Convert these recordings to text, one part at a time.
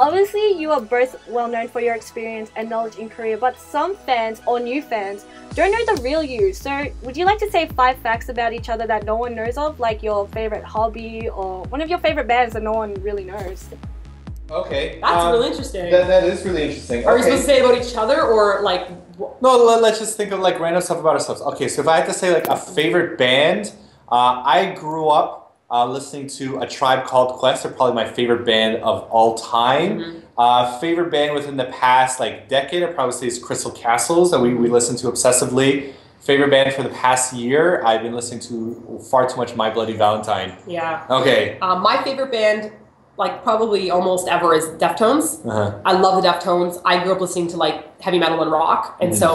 obviously you are both well known for your experience and knowledge in Korea, but some fans or new fans don't know the real you. So would you like to say 5 facts about each other that no one knows of, like your favorite hobby or one of your favorite bands that no one really knows? Okay. That's really interesting. That is really interesting. Are we supposed to say about each other or like? No, let's just think of like random stuff about ourselves. Okay, so if I had to say like a favorite band, I grew up listening to A Tribe Called Quest. They're probably my favorite band of all time. Favorite band within the past like decade, I'd probably say is Crystal Castles that we listen to obsessively. Favorite band for the past year, I've been listening to far too much My Bloody Valentine. Yeah. Okay. My favorite band, like probably almost ever, is Deftones. I love the Deftones. I grew up listening to like heavy metal and rock, and so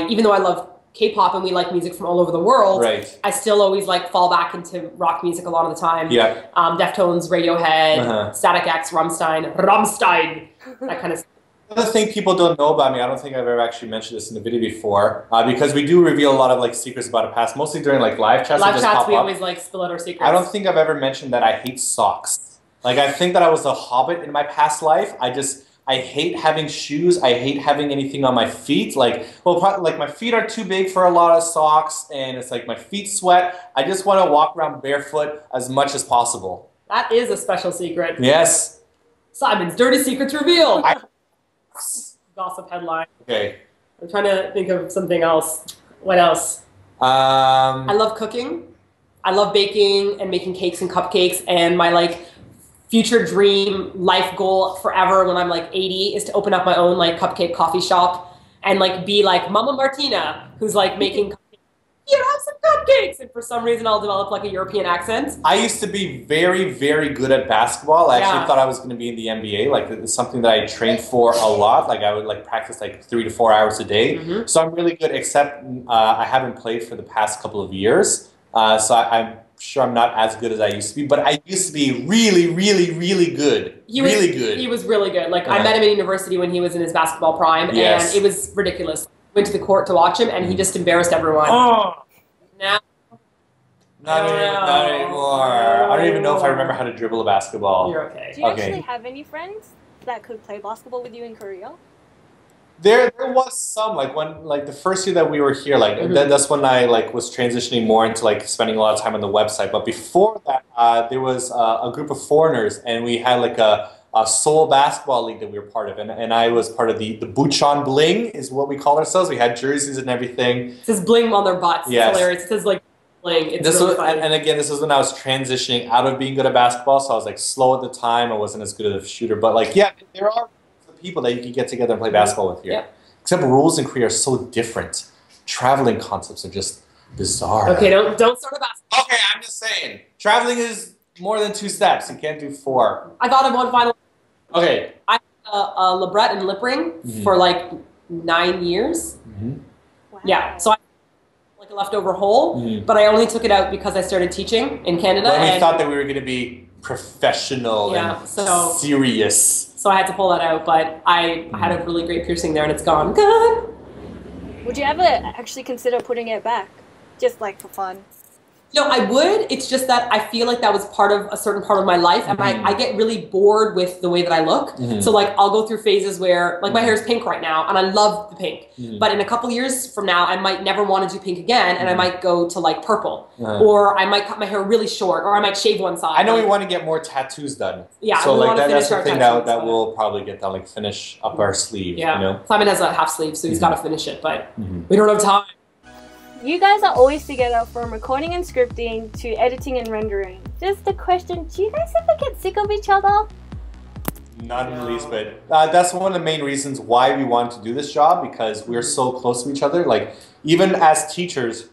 even though I love K-pop and we like music from all over the world, I still always like fall back into rock music a lot of the time. Yeah. Deftones, Radiohead, Static X, Rammstein, that kind of stuff. Another thing people don't know about me, I don't think I've ever actually mentioned this in the video before, because we do reveal a lot of like secrets about our past, mostly during like live chats. Live chats, we always like spill out our secrets. I don't think I've ever mentioned that I hate socks. Like I think that I was a hobbit in my past life. I hate having shoes. I hate having anything on my feet. Like, well, like my feet are too big for a lot of socks, and it's like my feet sweat. I just want to walk around barefoot as much as possible. That is a special secret. Yes. Simon's dirty secrets revealed. Gossip headline. Okay. I'm trying to think of something else. What else? I love cooking. I love baking and making cakes and cupcakes, and my like future dream life goal forever when I'm like 80 is to open up my own like cupcake coffee shop and like be like Mama Martina, who's like making cupcakes. You have some cupcakes, and for some reason I'll develop like a European accent. I used to be very, very good at basketball. I actually thought I was going to be in the NBA. Like it's something that I trained for a lot. Like I would like practice like 3 to 4 hours a day. So I'm really good, except I haven't played for the past couple of years. So I'm sure I'm not as good as I used to be, but I used to be really, really, really good. He was really good. Like I met him in university when he was in his basketball prime, and it was ridiculous. Went to the court to watch him, and he just embarrassed everyone. Now, not anymore. I don't even know if I remember how to dribble a basketball. You're okay. Do you actually have any friends that could play basketball with you in Korea? There was some, like when like the first year that we were here, like that's when I like was transitioning more into like spending a lot of time on the website. But before that, there was a group of foreigners, and we had like a Seoul basketball league that we were part of, and I was part of the Bucheon Bling is what we call ourselves. We had jerseys and everything. It says bling on their butts. Yes. It's hilarious. It says like bling. It's this really was, funny. and again, this was when I was transitioning out of being good at basketball, so I was like slow at the time. I wasn't as good of a shooter, but like there are people that you can get together and play basketball with here. Except rules in Korea are so different. Traveling concepts are just bizarre. Okay, don't start a basketball. Okay, I'm just saying. Traveling is more than 2 steps. You can't do 4. I thought of one final. Okay. I had a libret and lip ring for like 9 years. Wow. Yeah, so I like a leftover hole, but I only took it out because I started teaching in Canada. But we thought that we were going to be professional and serious. So I had to pull that out, but I had a really great piercing there, and it's gone. Good. Would you ever actually consider putting it back, just like for fun? You know, I would. It's just that I feel like that was part of a certain part of my life, and I get really bored with the way that I look. So like I'll go through phases where like my hair is pink right now, and I love the pink. But in a couple years from now, I might never want to do pink again, and I might go to like purple, or I might cut my hair really short, or I might shave one side. I know we want to get more tattoos done. Yeah, so like that's the thing that we'll probably get done, like finish up our sleeve. Yeah, you know? Simon has a half sleeve, so he's got to finish it, but we don't have time. You guys are always together from recording and scripting to editing and rendering. Just a question, do you guys ever get sick of each other? Not in the least bit. That's one of the main reasons why we wanted to do this job, because we're so close to each other. Like, even as teachers,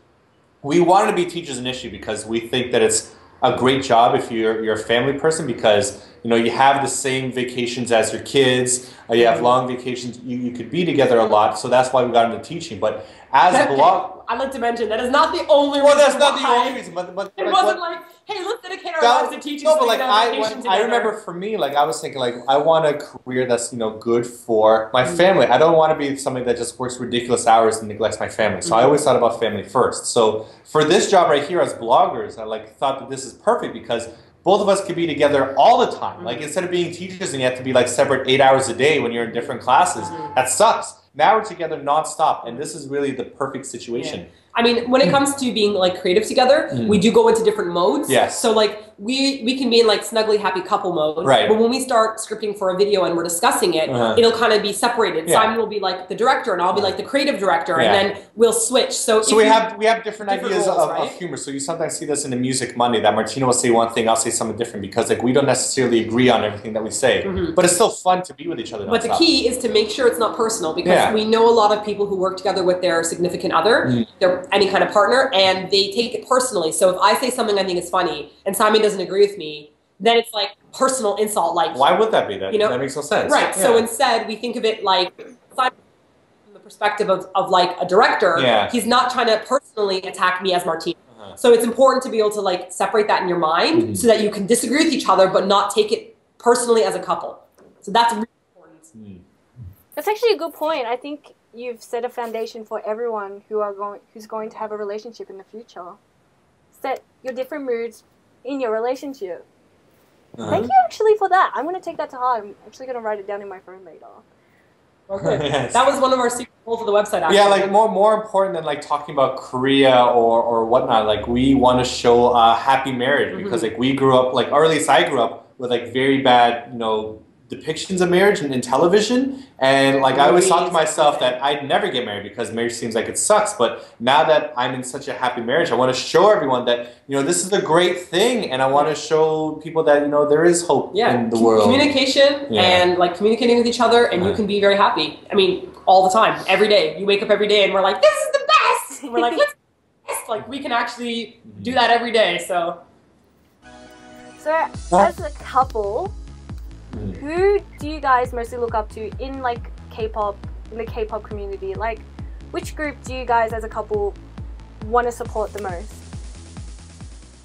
we wanted to be teachers initially because we think that it's a great job if you're a family person, because you know you have the same vacations as your kids, you have long vacations, you could be together a lot, so that's why we got into teaching. But as a blog, I'd like to mention that is not the only reason. Well, that's not the only reason, but it wasn't like, hey, let's dedicate our lives to teaching. No, but like I remember for me, like I was thinking, like I want a career that's good for my family. I don't want to be somebody that just works ridiculous hours and neglects my family. So I always thought about family first. So for this job right here as bloggers, I thought that this is perfect because both of us could be together all the time. Like instead of being teachers and you have to be like separate 8 hours a day when you're in different classes, that sucks. Now we're together nonstop, and this is really the perfect situation. Yeah. I mean, when it comes to being like creative together, we do go into different modes. Yes. So like we can be in like snuggly happy couple mode. Right. But when we start scripting for a video and we're discussing it, it'll kind of be separated. Yeah. Simon will be like the director and I'll be like the creative director, and then we'll switch. So we have different ideas roles, of humor. So you sometimes see this in the Music Monday that Martina will say one thing, I'll say something different, because like we don't necessarily agree on everything that we say. But it's still fun to be with each other. But the key is to make sure it's not personal, because we know a lot of people who work together with their significant other, their any kind of partner, and they take it personally. So if I say something I think is funny and Simon doesn't agree with me, then it's like personal insult. Like, why would that be? That, that makes no sense. Right. Yeah. So instead we think of it like from the perspective of like a director. He's not trying to personally attack me as Martina. So it's important to be able to like separate that in your mind so that you can disagree with each other but not take it personally as a couple. So that's really important. That's actually a good point. I think you've set a foundation for everyone who's going to have a relationship in the future. Set your different moods in your relationship. Thank you actually for that. I'm going to take that to heart. I'm actually going to write it down in my phone later. Okay. That was one of our secret goals of the website, actually. Yeah, like more important than like talking about Korea or whatnot. Like we want to show a happy marriage, because like we grew up, like, or at least I grew up with like very bad, depictions of marriage in television, and like I always thought to myself that I'd never get married because marriage seems like it sucks. But now that I'm in such a happy marriage, I want to show everyone that this is a great thing, and I want to show people that there is hope in the world. Communication and like communicating with each other, and you can be very happy. I mean, all the time, every day. You wake up every day, and we're like, "This is the best." And we're like, "Let's like we can actually do that every day." So as a couple, who do you guys mostly look up to in like K-pop, in the K-pop community? Like, which group do you guys as a couple want to support the most?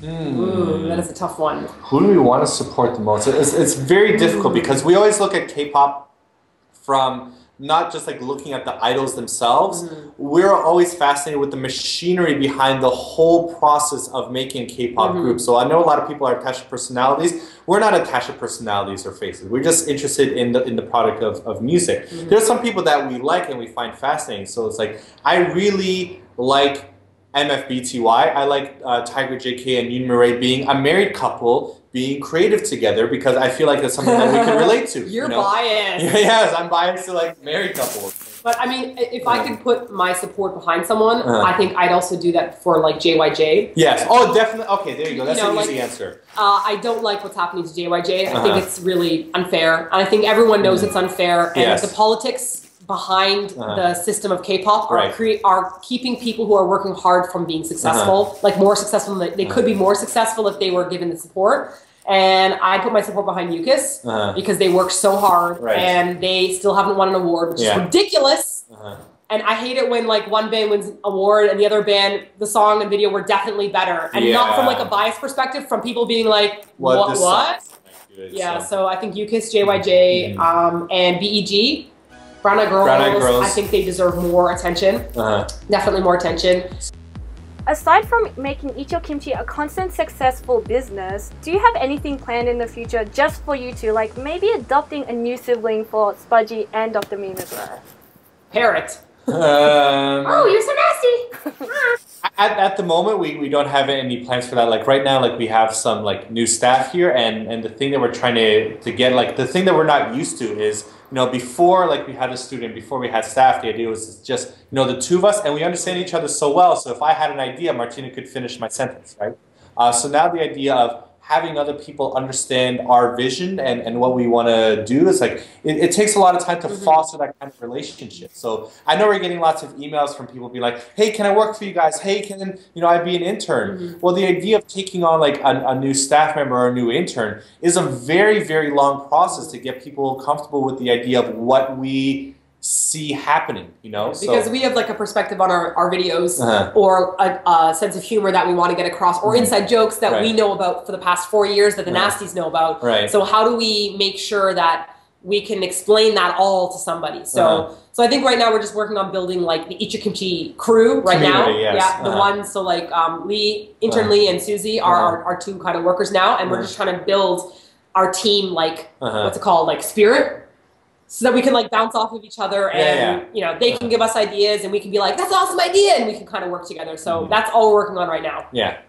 Ooh, that is a tough one. Who do we want to support the most? It's very difficult, because we always look at K-pop from not just like looking at the idols themselves. We're always fascinated with the machinery behind the whole process of making a K-pop group. So I know a lot of people are attached to personalities. We're not attached to personalities or faces. We're just interested in the product of music. There's some people that we like and we find fascinating. So it's like, I really like MFBTY. I like Tiger JK and Yoon Murray being a married couple, being creative together, because I feel like that's something that we can relate to. You're biased. Yes, I'm biased to like married couples. But I mean, if I could put my support behind someone, I think I'd also do that for like JYJ. Yes. Oh, definitely. Okay, there you go. That's an easy answer. I don't like what's happening to JYJ. I think it's really unfair. And I think everyone knows it's unfair. And the politics behind the system of K-pop are keeping people who are working hard from being successful, like more successful. They could be more successful if they were given the support. And I put my support behind Yukis because they work so hard and they still haven't won an award, which is ridiculous. And I hate it when like one band wins an award and the other band, the song and video were definitely better. And not from like a biased perspective, from people being like, what? So I think Yukis, JYJ, and BEG, Brown Eyed Girls, I think they deserve more attention. Definitely more attention. Aside from making Eat Your Kimchi a constant successful business, do you have anything planned in the future just for you two? Like maybe adopting a new sibling for Spudgy and Dr. Meme as well? Parrot. Oh, you're so nasty! At the moment, we don't have any plans for that. Like right now, like we have some like new staff here, and the thing that we're trying to get, like the thing that we're not used to is, before like we had a student, before we had staff, the idea was just, the two of us, and we understand each other so well. So if I had an idea, Martina could finish my sentence, right? So now the idea of having other people understand our vision and what we want to do is like, it takes a lot of time to foster that kind of relationship. So I know we're getting lots of emails from people being like, hey, can I work for you guys? Hey, can I be an intern? Well, the idea of taking on like a new staff member or a new intern is a very, very long process to get people comfortable with the idea of what we see happening, because we have like a perspective on our videos or a sense of humor that we want to get across, or inside jokes that we know about for the past 4 years that the Nasties know about. So how do we make sure that we can explain that all to somebody. So so I think right now we're just working on building like the Eat Your Kimchi crew right now. Yes. Yeah, the ones, so like Lee, intern Lee and Susie are our two kind of workers now, and we're just trying to build our team like what's it called, like spirit, so that we can like bounce off of each other, and you know, they can give us ideas and we can be like, that's an awesome idea, and we can kind of work together. So that's all we're working on right now. Yeah.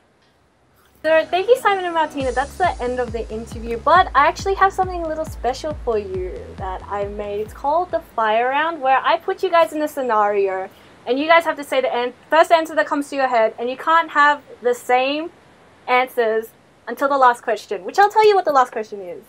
So thank you, Simon and Martina. That's the end of the interview, but I actually have something a little special for you that I made. It's called the fire round, where I put you guys in a scenario and you guys have to say the first answer that comes to your head, and you can't have the same answers until the last question, which I'll tell you what the last question is.